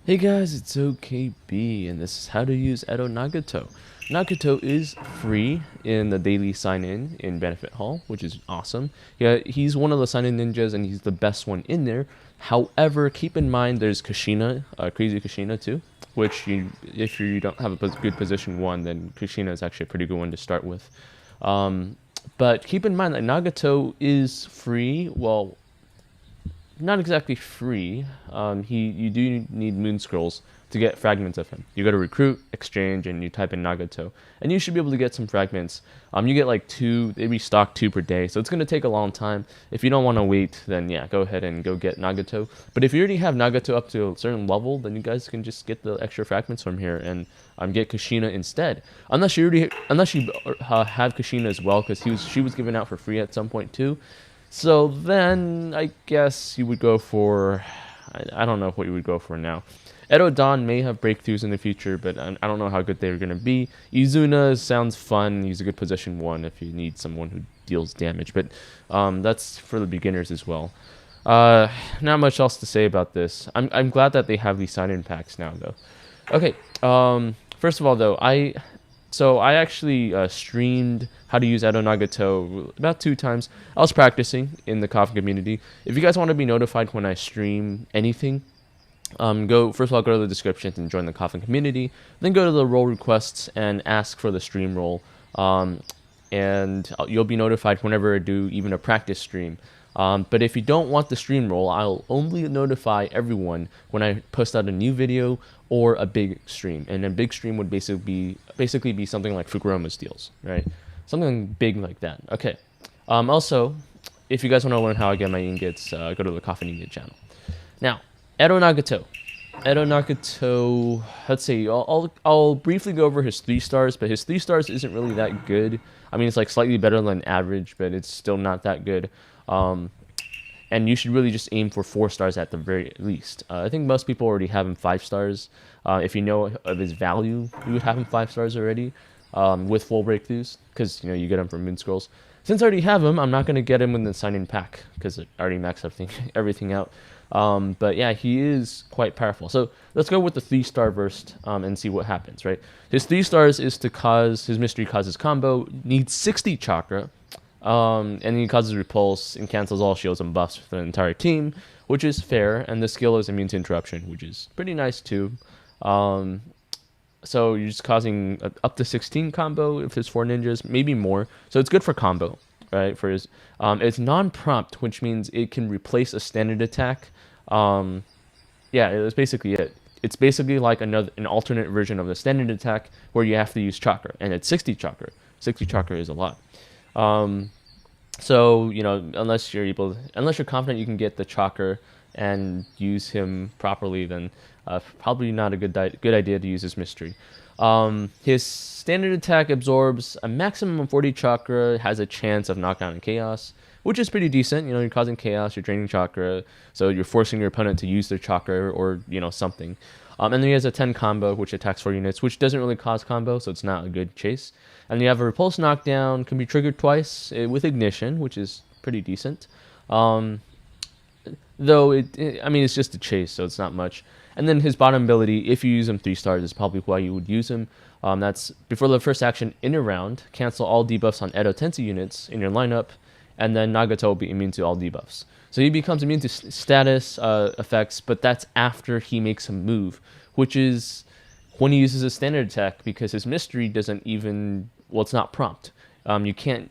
Hey guys, it's OKB, and this is how to use Edo Nagato. Nagato is free in the daily sign-in in Benefit Hall, which is awesome. Yeah, he's one of the sign-in ninjas, and he's the best one in there. However, keep in mind there's Kushina, Crazy Kushina too, which if you don't have a good position one, then Kushina is actually a pretty good one to start with. Um, but keep in mind that Nagato is free. Well, not exactly free. You do need moon scrolls to get fragments of him. You go to recruit, exchange, and you type in Nagato, and you should be able to get some fragments. You get like two. They restock 2 per day, so it's gonna take a long time. If you don't want to wait, then yeah, go ahead and go get Nagato. But if you already have Nagato up to a certain level, then you guys can just get the extra fragments from here and get Kushina instead. Unless you have Kushina as well, because she was given out for free at some point too. So then I guess you would go for, I don't know what you would go for now. Edo Don may have breakthroughs in the future, but I don't know how good they're going to be. Izuna sounds fun. He's a good position one if you need someone who deals damage, but that's for the beginners as well. Not much else to say about this. I'm glad that they have these sign-in packs now, though. Okay, first of all, though, I actually streamed how to use Edo Nagato about 2 times. I was practicing in the Coffin community. If you guys want to be notified when I stream anything, first of all, go to the description and join the Coffin community. Then go to the role requests and ask for the stream role. And you'll be notified whenever I do even a practice stream. But if you don't want the stream role, I'll only notify everyone when I post out a new video or a big stream. And a big stream would basically be something like Fukuroma's deals, right? Something big like that. Okay. Also, if you guys want to learn how I get my ingots, go to the Coffin Ingot channel. Now, Edo Nagato. Edo Nagato, let's see, I'll briefly go over his 3 stars, but his 3 stars isn't really that good. I mean, it's like slightly better than average, but it's still not that good. And you should really just aim for 4 stars at the very least. I think most people already have him 5 stars. If you know of his value, you would have him 5 stars already with full breakthroughs, because you get him from moon scrolls. Since I already have him, I'm not going to get him in the sign-in pack because I already maxed everything out. But yeah, he is quite powerful. So let's go with the 3-star burst and see what happens, right? His 3 stars is to cause his mystery causes combo, needs 60 chakra, and he causes repulse and cancels all shields and buffs for the entire team, which is fair. And the skill is immune to interruption, which is pretty nice too. So you're just causing up to 16 combo if it's 4 ninjas, maybe more. So it's good for combo, right? For his, it's non-prompt, which means it can replace a standard attack. Yeah, that's basically it. It's basically like an alternate version of the standard attack where you have to use chakra, and it's 60 chakra. 60 chakra is a lot. So unless you're confident you can get the chakra and use him properly, then probably not a good idea to use his mystery. His standard attack absorbs a maximum of 40 chakra, has a chance of knockdown and chaos, which is pretty decent. You're causing chaos, you're draining chakra, so you're forcing your opponent to use their chakra or something. And then he has a 10 combo, which attacks 4 units, which doesn't really cause combo, so it's not a good chase. And you have a repulse knockdown, can be triggered twice with ignition, which is pretty decent. Though it's just a chase, so it's not much. And then his bottom ability, if you use him 3 stars, is probably why you would use him. That's before the first action in a round, cancel all debuffs on Edo Tensei units in your lineup, and then Nagato will be immune to all debuffs. So he becomes immune to status effects, but that's after he makes a move, which is when he uses a standard attack, because his mystery doesn't even, it's not prompt. You can't,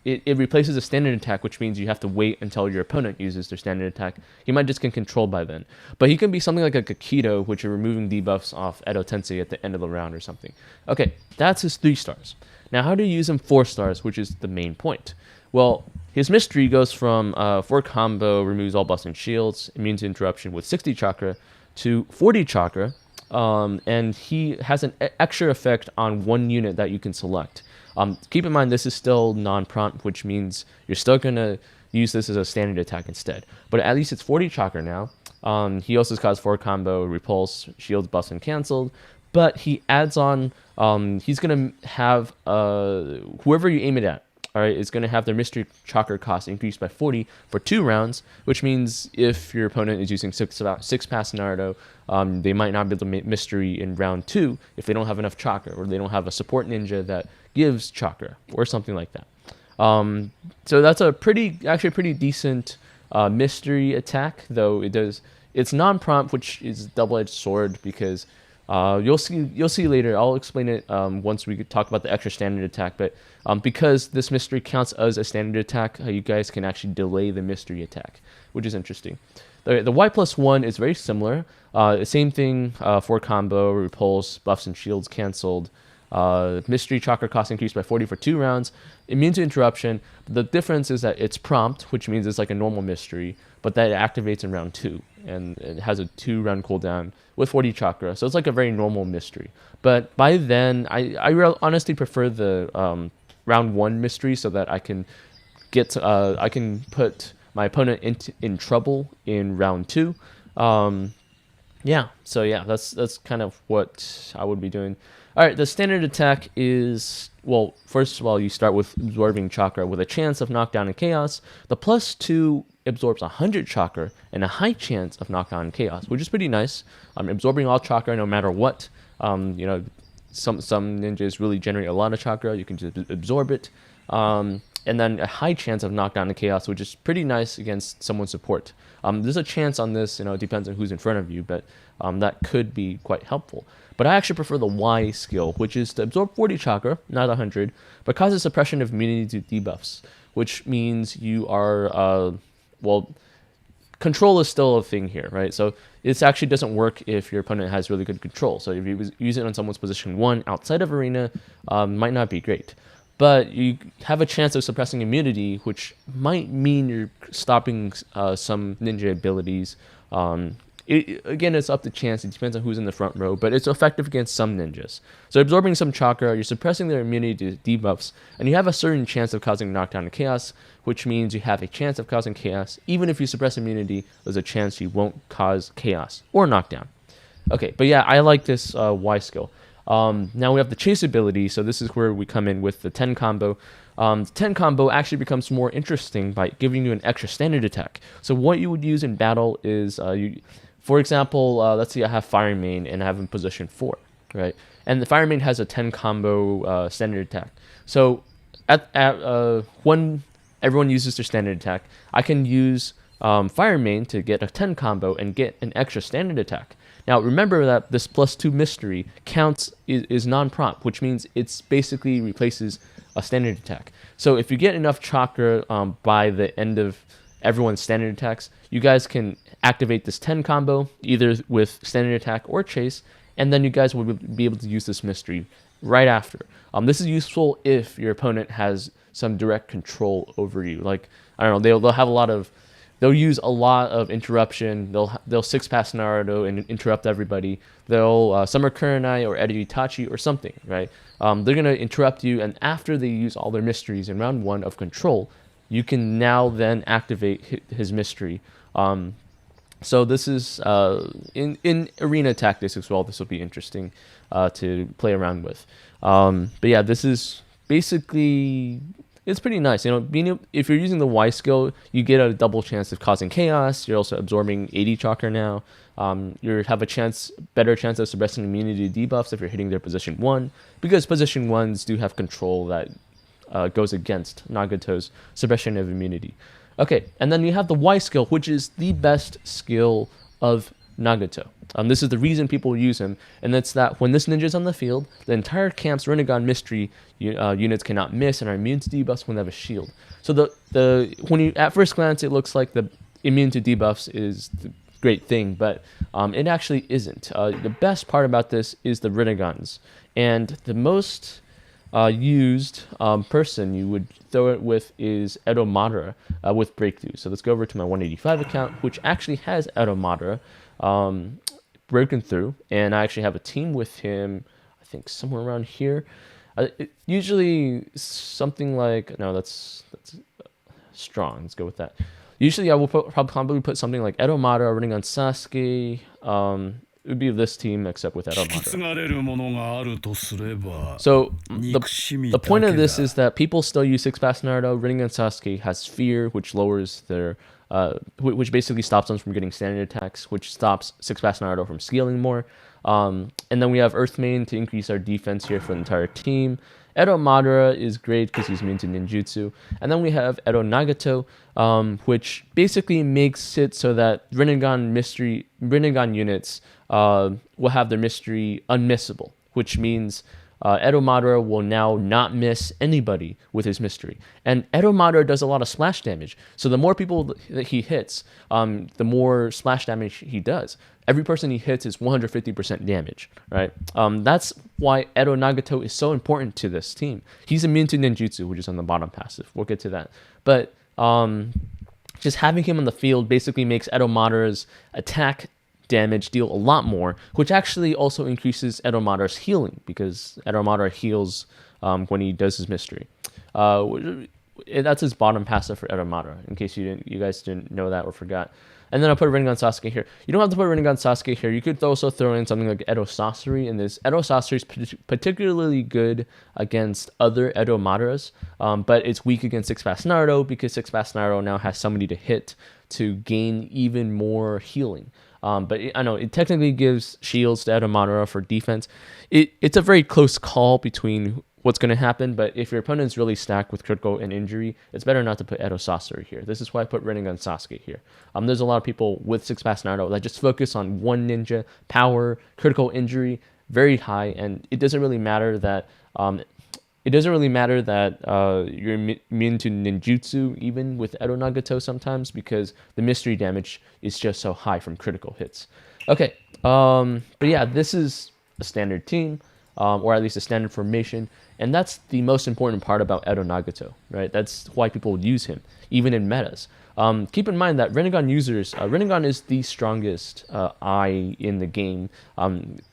it replaces a standard attack, which means you have to wait until your opponent uses their standard attack. He might just get controlled by then. But he can be something like a Kakido, which are removing debuffs off Edo Tensei at the end of the round or something. Okay, that's his 3 stars. Now, how do you use him 4 stars, which is the main point? Well, his mystery goes from 4 combo, removes all buffs and shields, immune to interruption with 60 chakra, to 40 chakra, and he has an extra effect on 1 unit that you can select. Keep in mind, this is still non-prompt, which means you're still going to use this as a standard attack instead. But at least it's 40 chakra now. He also caused 4 combo, repulse, shields, buffs, and canceled. But he adds on, he's going to have whoever you aim it at. all right, is going to have their mystery chakra cost increased by 40 for 2 rounds, which means if your opponent is using 6 pass Naruto, they might not be able to make mystery in round 2 if they don't have enough chakra, or they don't have a support ninja that gives chakra, or something like that. So that's actually a pretty decent mystery attack, though it's non-prompt, which is a double-edged sword, because you'll see later. I'll explain it once we talk about the extra standard attack. But because this mystery counts as a standard attack, you guys can actually delay the mystery attack, which is interesting. The Y+1 is very similar. Same thing for combo, repulse, buffs and shields canceled. Mystery chakra cost increased by 40 for 2 rounds. Immune to interruption. The difference is that it's prompt, which means it's like a normal mystery, but that it activates in round 2, and it has a 2-round cooldown with 40 chakra. So it's like a very normal mystery. But by then, I honestly prefer the round 1 mystery, so that I can I can put my opponent in trouble in round 2. Yeah, so yeah, that's kind of what I would be doing. All right, the standard attack is, well, first of all, you start with absorbing chakra with a chance of knockdown and chaos. The +2 absorbs 100 chakra and a high chance of knockdown and chaos, which is pretty nice. Absorbing all chakra no matter what. Some ninjas really generate a lot of chakra. You can just absorb it. And then a high chance of knockdown and chaos, which is pretty nice against someone's support. There's a chance on this, it depends on who's in front of you, but that could be quite helpful. But I actually prefer the Y skill, which is to absorb 40 chakra, not 100, but causes suppression of immunity to debuffs, which means you are, control is still a thing here, right? So this actually doesn't work if your opponent has really good control. So if you use it on someone's position 1 outside of arena, might not be great. But you have a chance of suppressing immunity, which might mean you're stopping some ninja abilities. Again, it's up to chance. It depends on who's in the front row, but it's effective against some ninjas. So absorbing some chakra, you're suppressing their immunity to debuffs, and you have a certain chance of causing knockdown and chaos, which means you have a chance of causing chaos. Even if you suppress immunity, there's a chance you won't cause chaos or knockdown. Okay, but yeah, I like this Y skill. Now we have the chase ability, so this is where we come in with the 10 combo. 10 combo actually becomes more interesting by giving you an extra standard attack. So what you would use in battle is, for example, let's say I have Fire Main and I have in position 4, right? And the Fire Main has a 10 combo standard attack. So when everyone uses their standard attack, I can use Fire Main to get a 10 combo and get an extra standard attack. Now remember that this +2 mystery counts is non-prompt, which means it's basically replaces a standard attack. So if you get enough chakra by the end of everyone's standard attacks, you guys can activate this 10 combo either with standard attack or chase, and then you guys will be able to use this mystery right after. This is useful if your opponent has some direct control over you. Like, I don't know, they'll have a lot of, they'll use a lot of interruption. They'll 6-pass Naruto and interrupt everybody. They'll Summer Kurenai or Edo Itachi or something, right? They're gonna interrupt you, and after they use all their mysteries in round 1 of control, you can now then activate his mystery. So this is in arena tactics as well. This will be interesting to play around with. But yeah, this is basically, it's pretty nice. If you're using the Y skill, you get a double chance of causing chaos. You're also absorbing 80 chakra now. You have a better chance of suppressing immunity debuffs if you're hitting their position 1, because position 1s do have control that goes against Nagato's suppression of immunity. Okay, and then you have the Y skill, which is the best skill of Nagato. This is the reason people use him, and that's that when this ninja is on the field, the entire camp's Rinnegan mystery units cannot miss and are immune to debuffs when they have a shield. So when you at first glance it looks like the immune to debuffs is the great thing, but it actually isn't. The best part about this is the Rinnegans, and the most used person you would throw it with is Edo Madara with Breakthrough. So let's go over to my 185 account, which actually has Edo Madara broken through, and I actually have a team with him, I think somewhere around here. Usually something like, no, that's strong. Let's go with that. Usually I will probably put something like Edo Madara running on Sasuke, it would be this team except with Edo Madara. So the point of this is that people still use Six Pass Naruto. Rinnegan Sasuke has Fear, which lowers their which basically stops them from getting standard attacks, which stops Six Pass Naruto from scaling more. And then we have Earthmane to increase our defense here for the entire team. Edo Madara is great because he's immune to ninjutsu. And then we have Edo Nagato, which basically makes it so that Rinnegan units will have their mystery unmissable, which means Edo Madara will now not miss anybody with his mystery. And Edo Madara does a lot of splash damage. So the more people that he hits, the more splash damage he does. Every person he hits is 150% damage, right? That's why Edo Nagato is so important to this team. He's immune to ninjutsu, which is on the bottom passive. We'll get to that. But just having him on the field basically makes Edo Madara's attack damage deal a lot more, which actually also increases Edo Madara's healing, because Edo Madara heals when he does his mystery. That's his bottom passive for Edo Madara, in case you guys didn't know that or forgot. And then I'll put Rinnegan Sasuke here. You don't have to put Rinnegan Sasuke here. You could also throw in something like Edo Sasori in this. Edo Sasori is particularly good against other Edo Madaras, but it's weak against Six Pass Naruto because Six Pass Naruto now has somebody to hit to gain even more healing. But I know it technically gives shields to Edo Madara for defense. It's a very close call between what's going to happen, but if your opponent's really stacked with critical and injury, it's better not to put Edo Sasori here. This is why I put Rinnegan Sasuke here. There's a lot of people with Six Pass Naruto that just focus on one ninja, power, critical injury, very high, and it doesn't really matter that you're immune to ninjutsu even with Edo Nagato sometimes, because the mystery damage is just so high from critical hits. Okay, but yeah, this is a standard team, or at least a standard formation, and that's the most important part about Edo Nagato, right? That's why people use him, even in metas. Keep in mind that Rinnegan users, Rinnegan is the strongest eye in the game,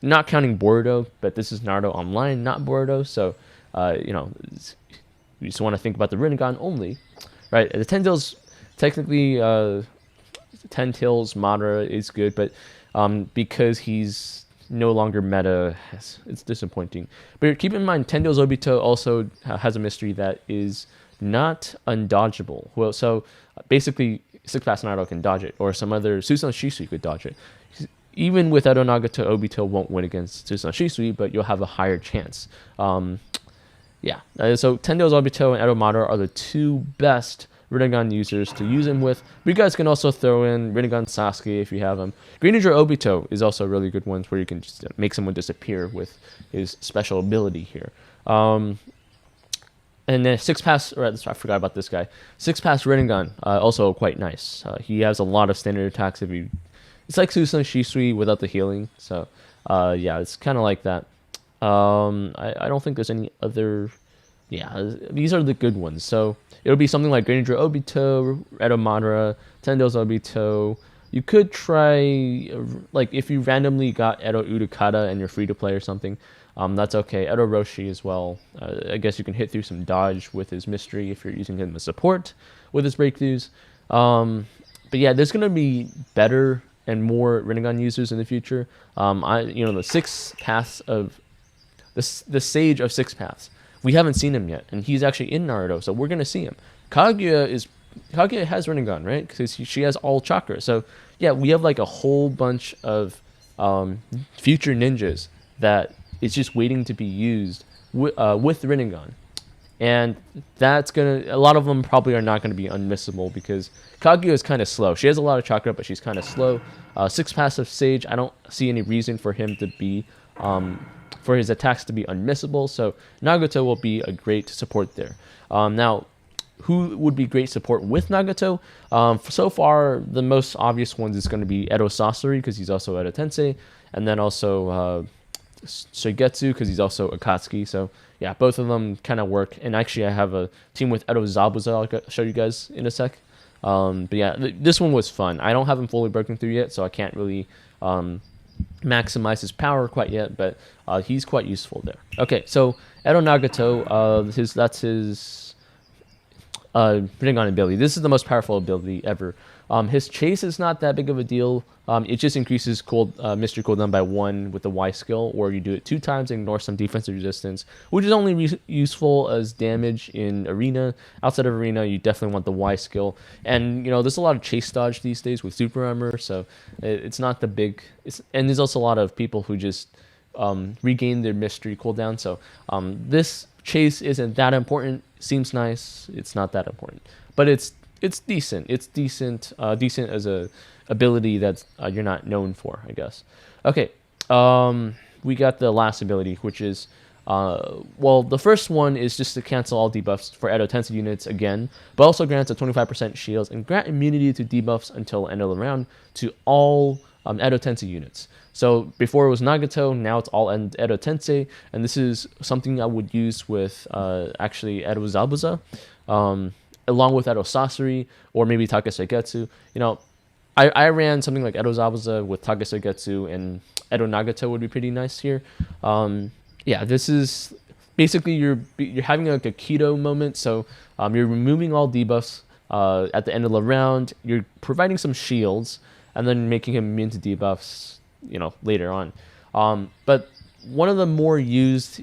not counting Boruto, but this is Naruto Online, not Boruto, so you just want to think about the Rinnegan only, right? The Ten Tails, technically, Ten Tails Madara is good, but because he's no longer meta, it's disappointing. But keep in mind, Ten Tails Obito also has a mystery that is not undodgeable. Well, so basically, Six Pass Naruto can dodge it, or some other Susan Shisui could dodge it. Even with Edo Nagato, Obito won't win against Susan Shisui, but you'll have a higher chance. Yeah, so Ten Tails Obito and Edo Madara are the two best Rinnegan users to use him with. But you guys can also throw in Rinnegan Sasuke if you have him. Green Ninja Obito is also a really good one where you can just make someone disappear with his special ability here. And then Six Pass, or I forgot about this guy. Six Pass Rinnegan, also quite nice. He has a lot of standard attacks. It's like Susan Shisui without the healing. So yeah, it's kind of like that. I don't think there's any other. Yeah, these are the good ones. So it'll be something like Green Ninja Obito, Edo Madara, Ten Tails Obito. You could try, like, if you randomly got Edo Utakata and you're free to play or something, that's okay. Edo Roshi as well. I guess you can hit through some dodge with his mystery if you're using him as support with his breakthroughs. But yeah, there's gonna be better and more Rinnegan users in the future. The six paths of the Sage of Six Paths. We haven't seen him yet, and he's actually in Naruto, so we're gonna see him. Kaguya has Rinnegan, right? Because she has all chakra. So yeah, we have like a whole bunch of future ninjas that is just waiting to be used with Rinnegan, and a lot of them probably are not gonna be unmissable because Kaguya is kind of slow. She has a lot of chakra, but she's kind of slow. Six passive Sage, I don't see any reason for him to be for his attacks to be unmissable, so Nagato will be a great support there. Now, who would be great support with Nagato? So far, the most obvious ones is going to be Edo Sasori, because he's also Edo Tensei, and then also Shigetsu, because he's also Akatsuki. So yeah, both of them kind of work. And actually, I have a team with Edo Zabuza I'll show you guys in a sec. But yeah, this one was fun. I don't have him fully broken through yet, so I can't really maximize his power quite yet, but he's quite useful there. Okay, so Edo Nagato, that's his Rinnegan ability. This is the most powerful ability ever. His chase is not that big of a deal. It just increases mystery cooldown by 1 with the Y skill, or you do it 2 times and ignore some defensive resistance, which is only useful as damage in arena. Outside of arena, you definitely want the Y skill. And there's a lot of chase dodge these days with super armor, so it's not the big. And there's also a lot of people who just regain their mystery cooldown. So this chase isn't that important. Seems nice. It's not that important, but it's decent. It's decent as a ability that you're not known for, I guess. Okay, we got the last ability, which is the first one is just to cancel all debuffs for Edo Tensei units again, but also grants a 25% shields and grant immunity to debuffs until end of the round to all Edo Tensei units. So before it was Nagato, now it's all Edo Tensei, and this is something I would use with actually Edo Zabuza, along with Edo Sasori, or maybe Takesegetsu. I ran something like Edo Zabuza with Takesegetsu, and Edo Nagato would be pretty nice here. This is basically you're having like a keto moment, so you're removing all debuffs at the end of the round. You're providing some shields, and then making him immune to debuffs, later on. But one of the more used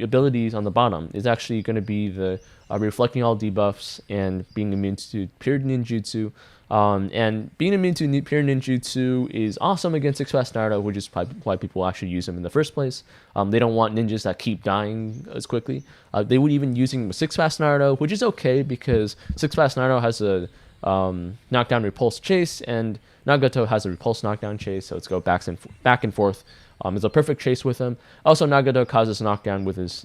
abilities on the bottom is actually going to be the reflecting all debuffs and being immune to pure ninjutsu. And being immune to pure ninjutsu is awesome against 6 fast Naruto, which is probably why people actually use him in the first place. They don't want ninjas that keep dying as quickly. They would even using with 6 fast Naruto, which is okay because 6 fast Naruto has a knockdown repulse chase, and Nagato has a repulse knockdown chase, so let's go back and forth. It's a perfect chase with him. Also, Nagato causes knockdown with his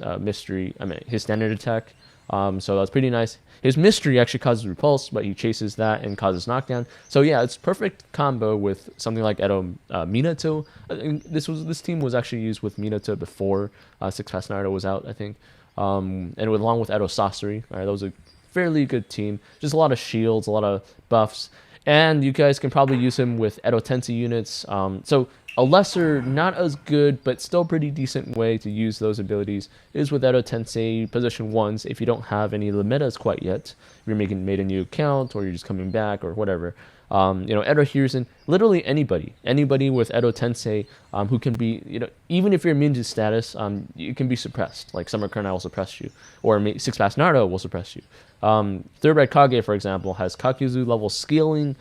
his standard attack, so that's pretty nice. His mystery actually causes repulse, but he chases that and causes knockdown. So yeah, it's perfect combo with something like Edo Minato. This team was actually used with Minato before 6 fast Naruto was out, I think, and along with Edo Sasori. All right, that was a fairly good team. Just a lot of shields, a lot of buffs, and you guys can probably use him with Edo Tensei units. So a lesser, not as good, but still pretty decent way to use those abilities is with Edo Tensei position 1s if you don't have any of the metas quite yet. If you're made a new account, or you're just coming back, or whatever. Edo Hiruzen, literally anybody with Edo Tensei who can be, even if you're immune to status, you can be suppressed. Like Summer Kurna will suppress you, or 6 fast Naruto will suppress you. Third Red Kage, for example, has Kakuzu level scaling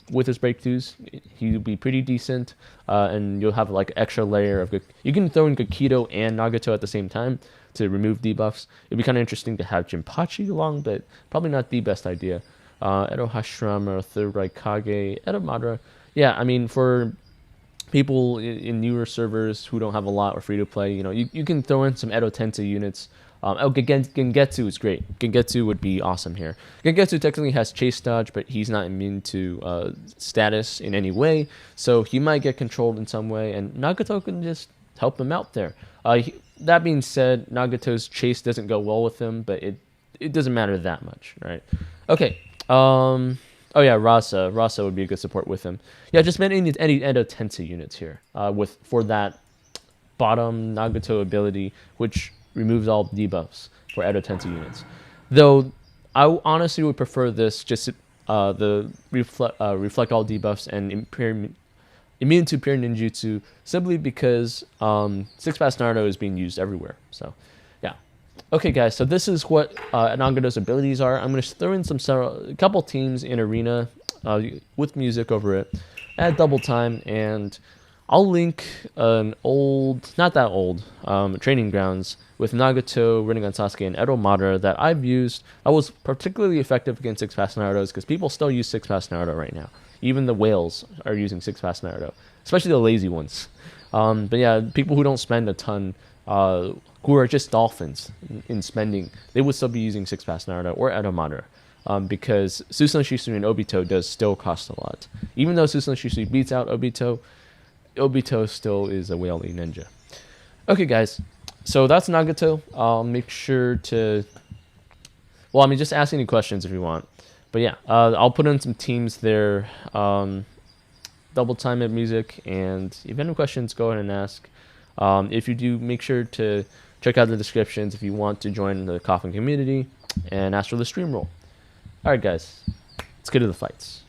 with his breakthroughs. He'll be pretty decent, and you'll have like extra layer of you can throw in Gakido and Nagato at the same time to remove debuffs. It'd be kind of interesting to have Jinpachi along, but probably not the best idea. Edo Hashirama, Third Raikage, Edo Madara. Yeah, I mean, for people in newer servers who don't have a lot or free to play, you can throw in some Edo Tensei units. Gengetsu is great. Gengetsu would be awesome here. Gengetsu technically has chase dodge, but he's not immune to status in any way, so he might get controlled in some way, and Nagato can just help him out there. That being said, Nagato's chase doesn't go well with him, but it doesn't matter that much, right? Okay. Rasa would be a good support with him. Yeah, just any Edo Tensei units here for that bottom Nagato ability, which removes all debuffs for Edo Tensei units. Though I honestly would prefer this just the reflect all debuffs and immune to pure ninjutsu, simply because 6 fast Naruto is being used everywhere. So yeah. Okay, guys, so this is what Nagato's abilities are. I'm going to throw in a couple teams in arena with music over it at double time, and I'll link an not that old, training grounds with Nagato, Rinnegan Sasuke, and Edo Madara that I've used. I was particularly effective against 6 fast Narutos because people still use 6 fast Naruto right now. Even the whales are using 6 fast Naruto, especially the lazy ones. But yeah, people who don't spend a ton, who are just dolphins in spending, they would still be using 6 fast Naruto or Edo Madara. Because Susan Shisui and Obito does still cost a lot. Even though Susan Shisui beats out Obito, Obito still is a whaley ninja. Okay, guys, so that's Nagato. I'll make sure to... just ask any questions if you want. But yeah, I'll put in some teams there, double time at music, and if you have any questions, go ahead and ask. If you do, make sure to check out the descriptions if you want to join the Coffin community and ask for the stream role. Alright, guys. Let's get to the fights.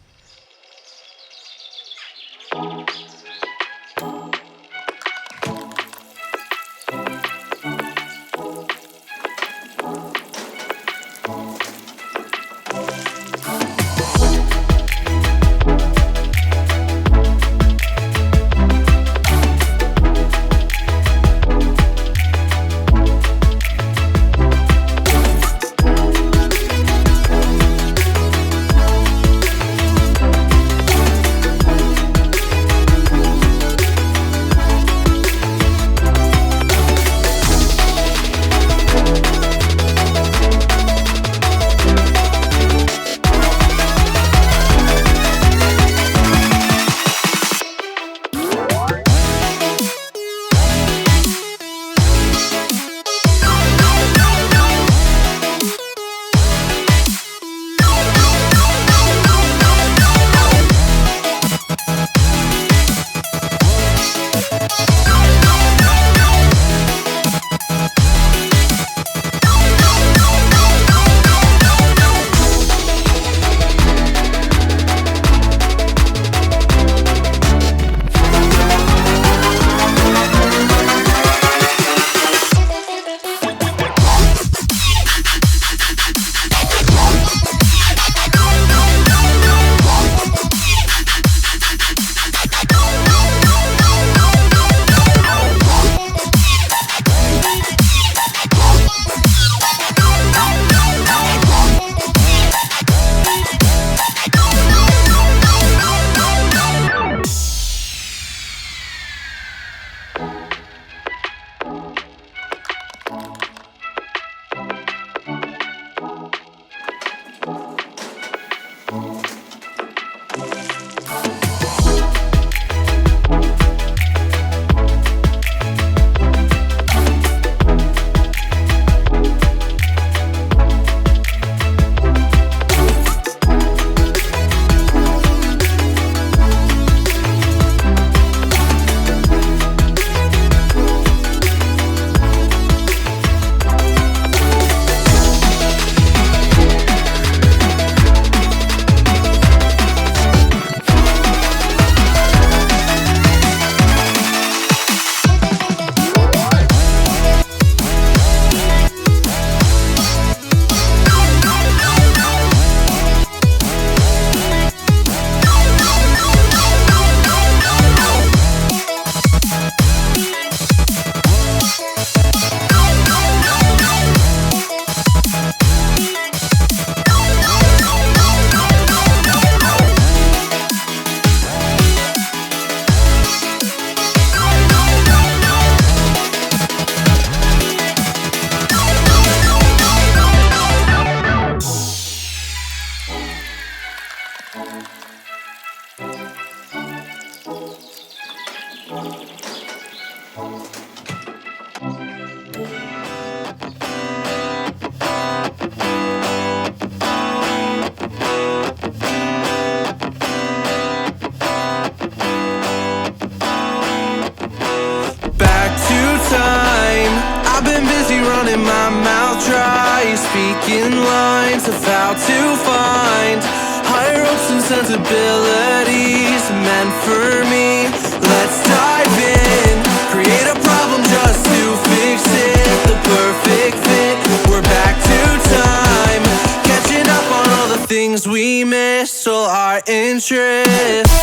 running my mouth dry, speaking lines of how to find higher hopes and sensibilities meant for me. Let's dive in, create a problem just to fix it, the perfect fit. We're back to time, catching up on all the things we missed, all our interests.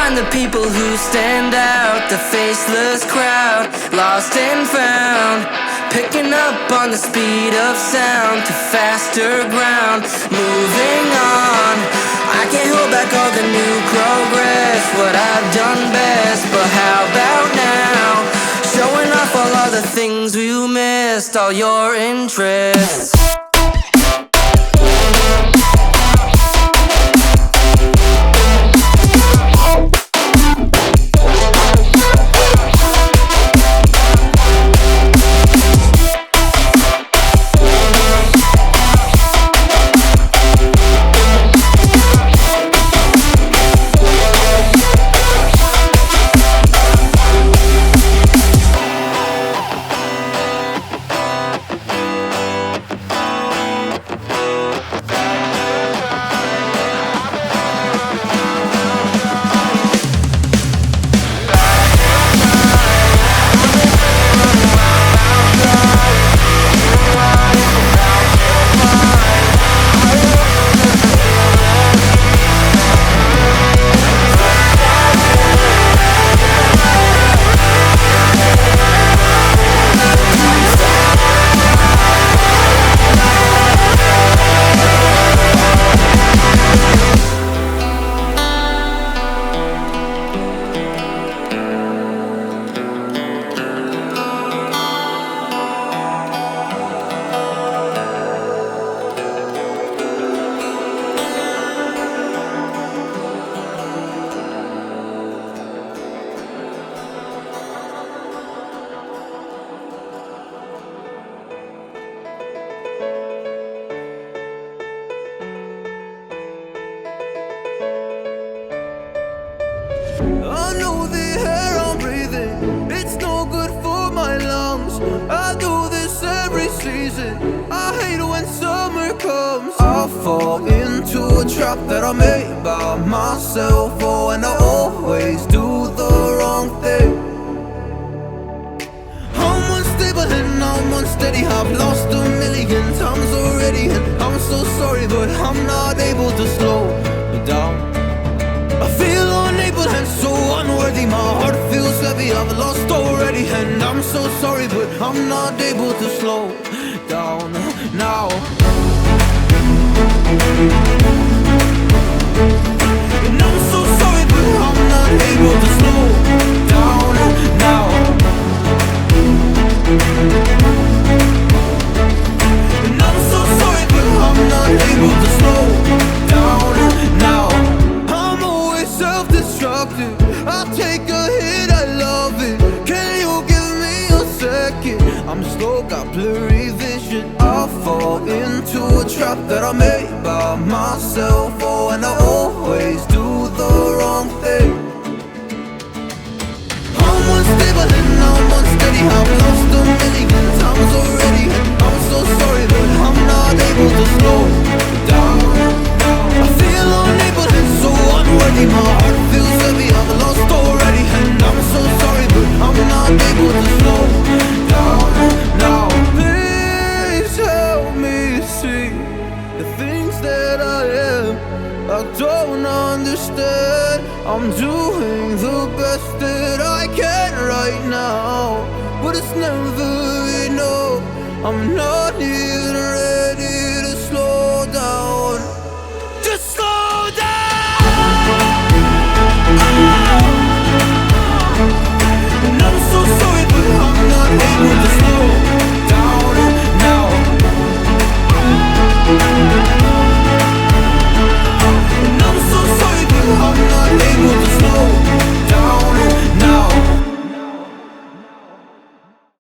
The people who stand out, the faceless crowd, lost and found, picking up on the speed of sound to faster ground, moving on, I can't hold back all the new progress, what I've done best. But how about now, showing off all the things we missed, all your interests. I know the air I'm breathing, it's no good for my lungs. I do this every season, I hate when summer comes. I fall into a trap that I made by myself. Oh, and I always do the wrong thing. I'm unstable and I'm unsteady, I've lost a million times already. And I'm so sorry, but I'm not able to slow down. I feel unable and so unworthy, my heart feels heavy, I've lost already. And I'm so sorry, but I'm not able to slow down now. And I'm so sorry, but I'm not able to slow down now. And I'm so sorry, but I'm not able to slow down now. Self-destructive, I take a hit, I love it. Can you give me a second? I'm slow, got blurry vision. I fall into a trap that I made by myself. Oh, and I always do the wrong thing. I'm unstable and I'm unsteady, I've lost a million times already. And I'm so sorry, but I'm not able to slow down. I feel unable and so unworthy, my heart feels heavy, I've lost already. And I'm so sorry, but I'm not able to slow down now. Please help me see the things that I am, I don't understand. I'm doing the best that I can right now, but it's never enough. I'm not here